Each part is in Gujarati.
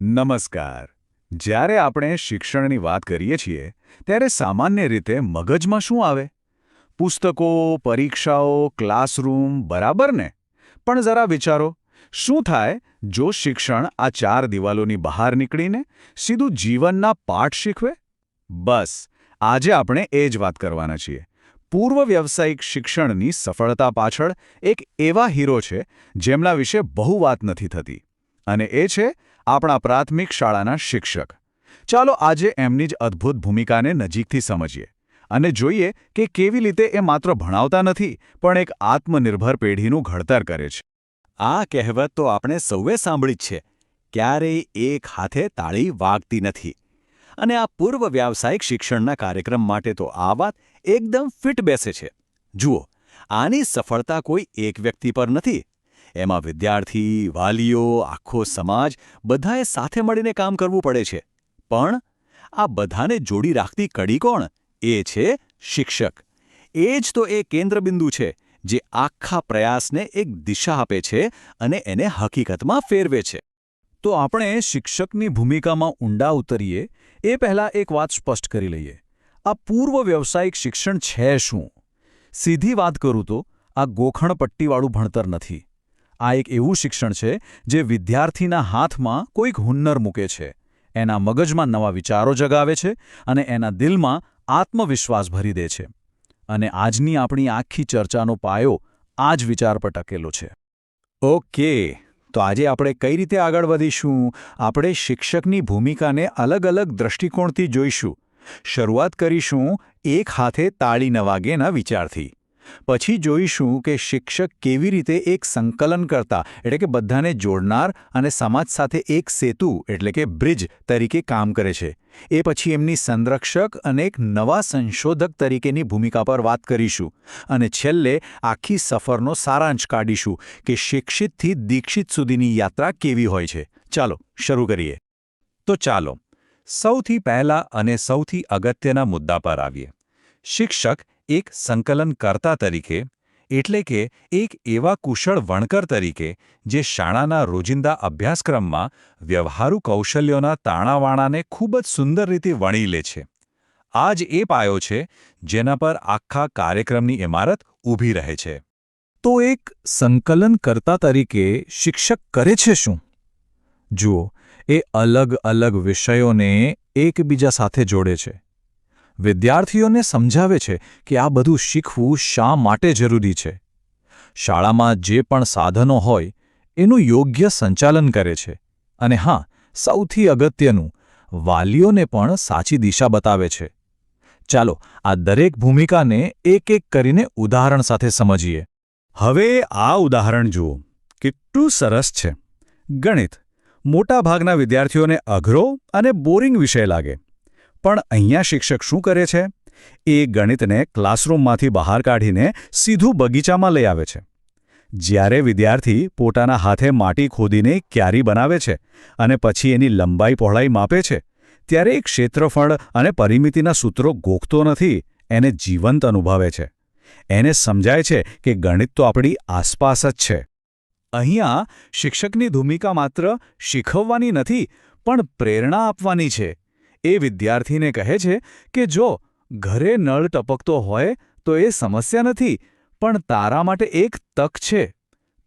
નમસ્કાર. જ્યારે આપણે શિક્ષણની વાત કરીએ છીએ ત્યારે સામાન્ય રીતે મગજમાં શું આવે? પુસ્તકો, પરીક્ષાઓ, ક્લાસરૂમ, બરાબર ને? પણ જરા વિચારો, શું થાય જો શિક્ષણ આ ચાર દિવાલોની બહાર નીકળીને સીધું જીવનના પાઠ શીખવે? બસ, આજે આપણે એ જ વાત કરવાના છીએ. પૂર્વ વ્યાવસાયિક શિક્ષણની સફળતા પાછળ એક એવા હીરો છે જેમના વિશે બહુ વાત નથી થતી. અને એ છે આપણા પ્રાથમિક શાળાના શિક્ષક. ચાલો આજે એમની જ અદ્ભુત ભૂમિકાને નજીકથી સમજીએ અને જોઈએ કે કેવી રીતે એ માત્ર ભણાવતા નથી પણ એક આત્મનિર્ભર પેઢીનું ઘડતર કરે છે. આ કહેવત તો આપણે સૌએ સાંભળી જ છે, ક્યારેય એક હાથે તાળી વાગતી નથી. અને આ પૂર્વ વ્યાવસાયિક શિક્ષણના કાર્યક્રમ માટે તો આ વાત એકદમ ફિટ બેસે છે. જુઓ, આની સફળતા કોઈ એક વ્યક્તિ પર નથી. એમાં વિદ્યાર્થી, વાલીઓ, આખો સમાજ બધાએ સાથે મળીને કામ કરવું પડે છે. પણ આ બધાને જોડી રાખતી કડી કોણ? એ છે શિક્ષક. એ જ તો એ કેન્દ્રબિંદુ છે જે આખા પ્રયાસને એક દિશા આપે છે અને એને હકીકતમાં ફેરવે છે. તો આપણે શિક્ષકની ભૂમિકામાં ઊંડા ઉતરીએ એ પહેલાં એક વાત સ્પષ્ટ કરી લઈએ. આ પૂર્વ વ્યાવસાયિક શિક્ષણ છે શું? સીધી વાત કરું તો આ ગોખણપટ્ટીવાળું ભણતર નથી. આ એક એવું શિક્ષણ છે જે વિદ્યાર્થીના હાથમાં કોઈક હુન્નર મૂકે છે, એના મગજમાં નવા વિચારો જગાવે છે અને એના દિલમાં આત્મવિશ્વાસ ભરી દે છે. અને આજની આપણી આખી ચર્ચાનો પાયો આ જ વિચાર પર ટકેલો છે. ઓકે, તો આજે આપણે કઈ રીતે આગળ વધીશું? આપણે શિક્ષકની ભૂમિકાને અલગ અલગ દૃષ્ટિકોણથી જોઈશું. શરૂઆત કરીશું એક હાથે તાળી ન વાગેના વિચારથી. પછી જોઈશું કે શિક્ષક કેવી રીતે એક સંકલનકર્તા એટલે કે બધાને જોડનાર અને સમાજ સાથે એક સેતુ એટલે કે બ્રિજ તરીકે કામ કરે છે. એ પછી એમની સંરક્ષક અને એક નવા સંશોધક તરીકેની ભૂમિકા પર વાત કરીશું. અને છેલ્લે આખી સફરનો સારાંશ કાઢીશું કે શિક્ષિતથી દીક્ષિત સુધીની યાત્રા કેવી હોય છે. ચાલો શરૂ કરીએ. તો ચાલો સૌથી પહેલા અને સૌથી અગત્યના મુદ્દા પર આવીએ. શિક્ષક એક સંકલનકર્તા તરીકે એટલે કે એક એવા કુશળ વણકર તરીકે જે શાળાના રોજિંદા અભ્યાસક્રમમાં વ્યવહારુ કૌશલ્યોના તાણાવાણાને ખૂબ જ સુંદર રીતે વણી લે છે. આ જ એ પાયો છે જેના પર આખા કાર્યક્રમની ઇમારત ઊભી રહે છે. તો એક સંકલનકર્તા તરીકે શિક્ષક કરે છે શું? જુઓ, એ અલગ અલગ વિષયોને એકબીજા સાથે જોડે છે. વિદ્યાર્થીઓને સમજાવે છે કે આ બધું શીખવું શા માટે જરૂરી છે. શાળામાં જે પણ સાધનો હોય એનું યોગ્ય સંચાલન કરે છે. અને હા, સૌથી અગત્યનું, વાલીઓને પણ સાચી દિશા બતાવે છે. ચાલો આ દરેક ભૂમિકાને એક એક કરીને ઉદાહરણ સાથે સમજીએ. હવે આ ઉદાહરણ જુઓ, કેટલું સરસ છે. ગણિત મોટાભાગના વિદ્યાર્થીઓને અઘરો અને બોરિંગ વિષય લાગે. પણ અહીંયા શિક્ષક શું કરે છે? એ ગણિતને ક્લાસરૂમમાંથી બહાર કાઢીને સીધું બગીચામાં લઈ આવે છે. જ્યારે વિદ્યાર્થી પોતાના હાથે માટી ખોદીને ક્યારી બનાવે છે અને પછી એની લંબાઈ પહોળાઈ માપે છે, ત્યારે એક ક્ષેત્રફળ અને પરિમિતિના સૂત્રો ગોખતો નથી, એને જીવંત અનુભવે છે. એને સમજાય છે કે ગણિત તો આપણી આસપાસ જ છે. અહીંયા શિક્ષકની ભૂમિકા માત્ર શીખવવાની નથી પણ પ્રેરણા આપવાની છે. એ વિદ્યાર્થીને કહે છે કે જો ઘરે નળ ટપકતો હોય તો એ સમસ્યા નથી, પણ તારા માટે એક તક છે.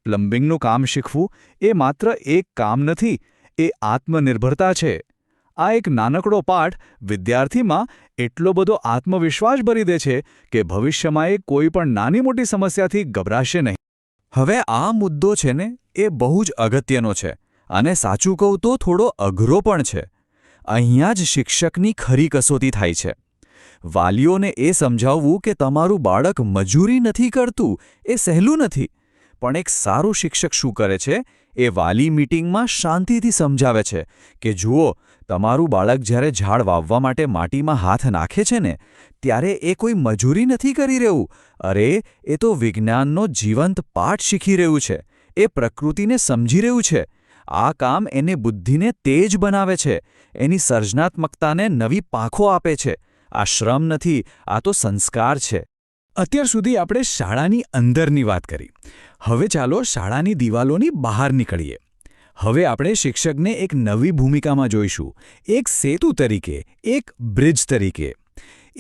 પ્લમ્બિંગનું કામ શીખવું એ માત્ર એક કામ નથી, એ આત્મનિર્ભરતા છે. આ એક નાનકડો પાઠ વિદ્યાર્થીમાં એટલો બધો આત્મવિશ્વાસ ભરી દે છે કે ભવિષ્યમાં એ કોઈ પણ નાની મોટી સમસ્યાથી ગભરાશે નહીં. હવે આ મુદ્દો છે ને એ બહુ જ અગત્યનો છે અને સાચું કહું તો થોડો અઘરો પણ છે. અહીંયા જ શિક્ષકની ખરી કસોટી થાય છે. વાલીઓને એ સમજાવવું કે તમારું બાળક મજૂરી નથી કરતું એ સહેલું નથી. પણ એક સારું શિક્ષક શું કરે છે? એ વાલી મીટિંગમાં શાંતિથી સમજાવે છે કે જુઓ, તમારું બાળક જ્યારે ઝાડ વાવવા માટે માટીમાં હાથ નાખે છે ને, ત્યારે એ કોઈ મજૂરી નથી કરી રહ્યું. અરે, એ તો વિજ્ઞાનનો જીવંત પાઠ શીખી રહ્યું છે. એ પ્રકૃતિને સમજી રહ્યું છે. આ કામ એને બુદ્ધિને તેજ બનાવે છે, એની સર્જનાત્મકતાને નવી પાંખો આપે છે. આ શ્રમ નથી, આ તો સંસ્કાર છે. અત્યાર સુધી આપણે શાળાની અંદરની વાત કરી. હવે ચાલો શાળાની દિવાલોની બહાર નીકળીએ. હવે આપણે શિક્ષકને એક નવી ભૂમિકામાં જોઈશું, એક સેતુ તરીકે, એક બ્રિજ તરીકે.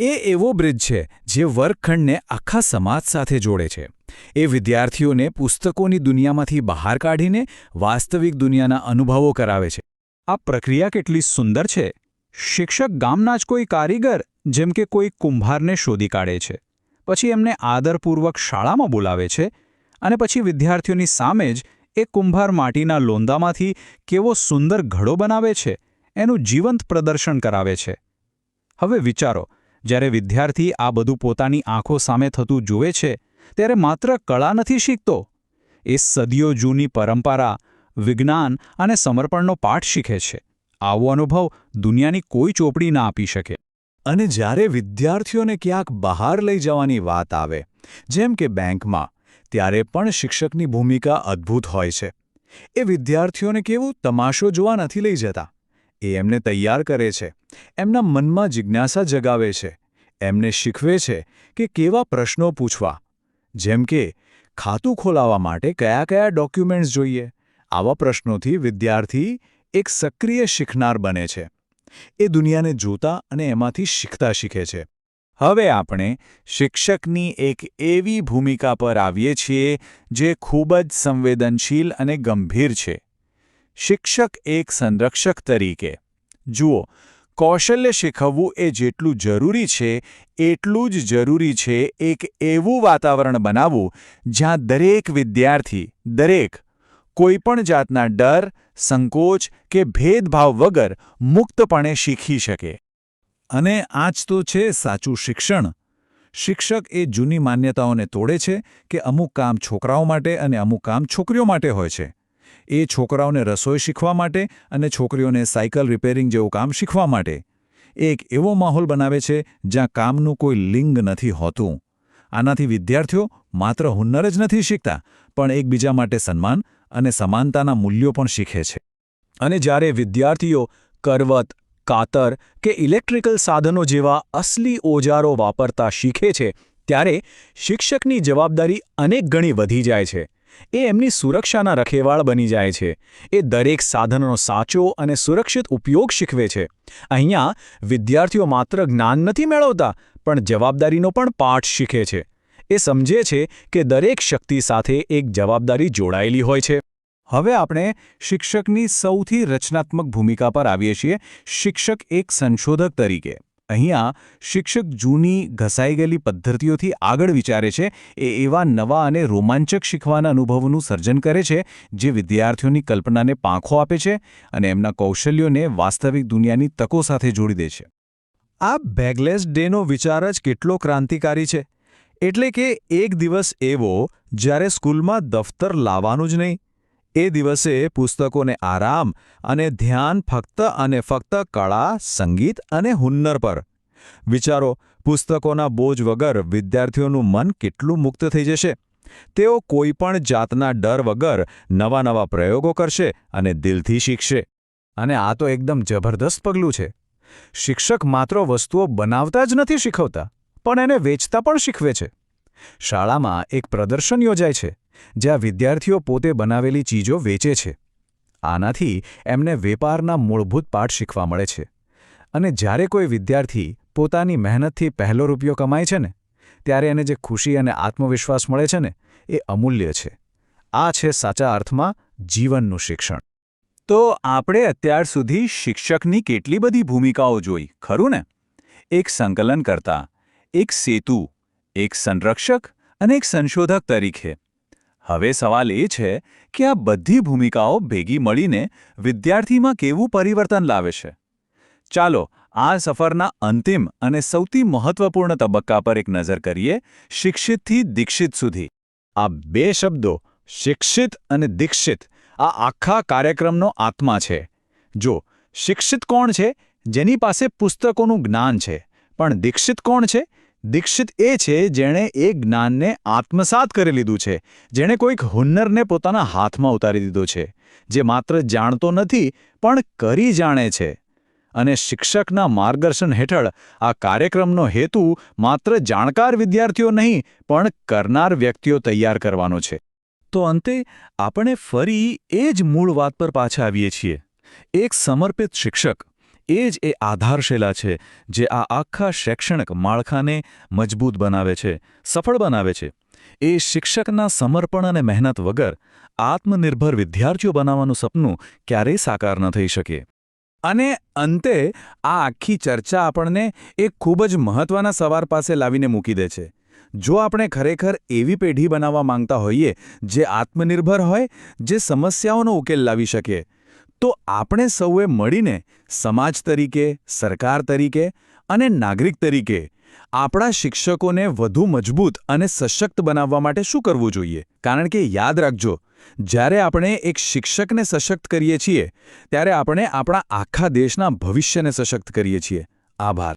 એ એવો બ્રિજ છે જે વર્ગખંડને આખા સમાજ સાથે જોડે છે. એ વિદ્યાર્થીઓને પુસ્તકોની દુનિયામાંથી બહાર કાઢીને વાસ્તવિક દુનિયાના અનુભવો કરાવે છે. આ પ્રક્રિયા કેટલી સુંદર છે! શિક્ષક ગામના જ કોઈ કારીગર, જેમ કે કોઈ કુંભારને શોધી કાઢે છે, પછી એમને આદરપૂર્વક શાળામાં બોલાવે છે, અને પછી વિદ્યાર્થીઓની સામે જ એ કુંભાર માટીના લોંદામાંથી કેવો સુંદર ઘડો બનાવે છે એનું જીવંત પ્રદર્શન કરાવે છે. હવે વિચારો, જ્યારે વિદ્યાર્થી આ બધું પોતાની આંખો સામે થતું જુએ છે, ત્યારે માત્ર કળા નથી શીખતો, એ સદીઓ જૂની પરંપરા, વિજ્ઞાન અને સમર્પણનો પાઠ શીખે છે. આવો અનુભવ દુનિયાની કોઈ ચોપડી ના આપી શકે. અને જ્યારે વિદ્યાર્થીઓને ક્યાંક બહાર લઈ જવાની વાત આવે, જેમ કે બેંકમાં, ત્યારે પણ શિક્ષકની ભૂમિકા અદ્ભુત હોય છે. એ વિદ્યાર્થીઓને કેવું તમાશો જોવા નથી લઈ જતા. એ એમને તૈયાર કરે છે, એમના મનમાં જિજ્ઞાસા જગાવે છે, એમને શીખવે છે કે કેવા પ્રશ્નો પૂછવા, જેમ કે ખાતું ખોલાવવા માટે કયા કયા ડોક્યુમેન્ટ્સ જોઈએ. આવા પ્રશ્નોથી વિદ્યાર્થી એક સક્રિય શીખનાર બને છે. એ દુનિયાને જોતા અને એમાંથી શીખતા શીખે છે. હવે આપણે શિક્ષકની એક એવી ભૂમિકા પર આવીએ છીએ જે ખૂબ જ સંવેદનશીલ અને ગંભીર છે. શિક્ષક એક સંરક્ષક તરીકે. જુઓ, કૌશલ્ય શીખવવું એ જેટલું જરૂરી છે, એટલું જ જરૂરી છે એક એવું વાતાવરણ બનાવવું જ્યાં દરેક વિદ્યાર્થી, કોઈપણ જાતના ડર, સંકોચ કે ભેદભાવ વગર મુક્તપણે શીખી શકે. અને આ જ તો છે સાચું શિક્ષણ. શિક્ષક એ જૂની માન્યતાઓને તોડે છે કે અમુક કામ છોકરાઓ માટે અને અમુક કામ છોકરીઓ માટે હોય છે. એ છોકરાઓને રસોઈ શીખવા માટે અને છોકરીઓને સાયકલ રિપેરિંગ જેવું કામ શીખવા માટે. એક એવો માહોલ બનાવે છે જ્યાં કામનું કોઈ લિંગ નથી હોતું. આનાથી વિદ્યાર્થીઓ માત્ર હુન્નર જ નથી શીખતા, પણ એકબીજા માટે સન્માન અને સમાનતાના મૂલ્યો પણ શીખે છે. અને જ્યારે વિદ્યાર્થીઓ કરવત, કાતર કે ઇલેક્ટ્રિકલ સાધનો જેવા અસલી ઓજારો વાપરતા શીખે છે, ત્યારે શિક્ષકની જવાબદારી અનેક ગણી વધી જાય છે. એ એમની સુરક્ષાના રખેવાળ બની જાય છે. એ દરેક સાધનનો સાચો અને સુરક્ષિત ઉપયોગ શીખવે છે. અહીંયા વિદ્યાર્થીઓ માત્ર જ્ઞાન નથી મેળવતા, પણ જવાબદારીનો પણ પાઠ શીખે છે. એ સમજે છે કે દરેક શક્તિ સાથે એક જવાબદારી જોડાયેલી હોય છે. હવે આપણે શિક્ષકની સૌથી રચનાત્મક ભૂમિકા પર આવીએ છીએ, શિક્ષક એક સંશોધક તરીકે. અહીંયા શિક્ષક જૂની ઘસાઈ ગયેલી પદ્ધતિઓથી આગળ વિચારે છે. એ એવા નવા અને રોમાંચક શીખવાના અનુભવોનું સર્જન કરે છે જે વિદ્યાર્થીઓની કલ્પનાને પાંખો આપે છે અને એમના કૌશલ્યોને વાસ્તવિક દુનિયાની તકો સાથે જોડી દે છે. આ બેગલેસ ડેનો વિચાર જ કેટલો ક્રાંતિકારી છે. એટલે કે એક દિવસ એવો જ્યારે સ્કૂલમાં દફતર લાવવાનું જ નહીં. એ દિવસે પુસ્તકોને આરામ અને ધ્યાન ફક્ત અને ફક્ત કળા, સંગીત અને હુન્નર પર. વિચારો, પુસ્તકોના બોજ વગર વિદ્યાર્થીઓનું મન કેટલું મુક્ત થઈ જશે. તેઓ કોઈપણ જાતના ડર વગર નવા નવા પ્રયોગો કરશે અને દિલથી શીખશે. અને આ તો એકદમ જબરદસ્ત પગલું છે. શિક્ષક માત્ર વસ્તુઓ બનાવતા જ નથી શીખવતા, પણ એને વેચતા પણ શીખવે છે. શાળામાં એક પ્રદર્શન યોજાય છે જ્યાં વિદ્યાર્થીઓ પોતે બનાવેલી ચીજો વેચે છે. આનાથી એમને વેપારના મૂળભૂત પાઠ શીખવા મળે છે. અને જ્યારે કોઈ વિદ્યાર્થી પોતાની મહેનતથી પહેલો રૂપિયો કમાય છે ને, ત્યારે એને જે ખુશી અને આત્મવિશ્વાસ મળે છે ને, એ અમૂલ્ય છે. આ છે સાચા અર્થમાં જીવનનું શિક્ષણ. તો આપણે અત્યાર સુધી શિક્ષકની કેટલી બધી ભૂમિકાઓ જોઈ, ખરું ને? એક સંકલનકર્તા, એક સેતુ, એક સંરક્ષક અને એક સંશોધક તરીકે. હવે સવાલ એ છે કે આ બધી ભૂમિકાઓ ભેગી મળીને વિદ્યાર્થીમાં કેવું પરિવર્તન લાવે છે. ચાલો આ સફરના અંતિમ અને સૌથી મહત્વપૂર્ણ તબક્કા પર એક નજર કરીએ, શિક્ષિતથી દીક્ષિત સુધી. આ બે શબ્દો, શિક્ષિત અને દીક્ષિત, આ આખા કાર્યક્રમનો આત્મા છે. જો શિક્ષિત કોણ છે? જેની પાસે પુસ્તકોનું જ્ઞાન છે. પણ દીક્ષિત કોણ છે? દીક્ષિત એ છે જેણે એ જ્ઞાનને આત્મસાત કરી લીધું છે, જેણે કોઈક હુન્નરને પોતાના હાથમાં ઉતારી દીધો છે, જે માત્ર જાણતો નથી પણ કરી જાણે છે. અને શિક્ષકના માર્ગદર્શન હેઠળ આ કાર્યક્રમનો હેતુ માત્ર જાણકાર વિદ્યાર્થીઓ નહીં, પણ કરનાર વ્યક્તિઓ તૈયાર કરવાનો છે. તો અંતે આપણે ફરી એ જ મૂળ વાત પર પાછા આવીએ છીએ. એક સમર્પિત શિક્ષક એ જ એ આધારશિલા છે જે આ આખા શૈક્ષણિક માળખાને મજબૂત બનાવે છે, સફળ બનાવે છે. એ શિક્ષકના સમર્પણ અને મહેનત વગર આત્મનિર્ભર વિદ્યાર્થીઓ બનાવવાનું સપનું ક્યારેય સાકાર ન થઈ શકે. અને અંતે આ આખી ચર્ચા આપણને એક ખૂબ જ મહત્વના સવાલ પાસે લાવીને મૂકી દે છે. જો આપણે ખરેખર એવી પેઢી બનાવવા માંગતા હોઈએ જે આત્મનિર્ભર હોય, જે સમસ્યાઓનો ઉકેલ લાવી શકે, તો આપણે સૌએ મળીને સમાજ તરીકે, સરકાર તરીકે અને નાગરિક તરીકે આપણા શિક્ષકોને વધુ મજબૂત અને સશક્ત બનાવવા માટે શું કરવું જોઈએ? કારણ કે યાદ રાખજો, જ્યારે આપણે એક શિક્ષકને સશક્ત કરીએ છીએ ત્યારે આપણે આપણા આખા દેશના ભવિષ્યને સશક્ત કરીએ છીએ. આભાર.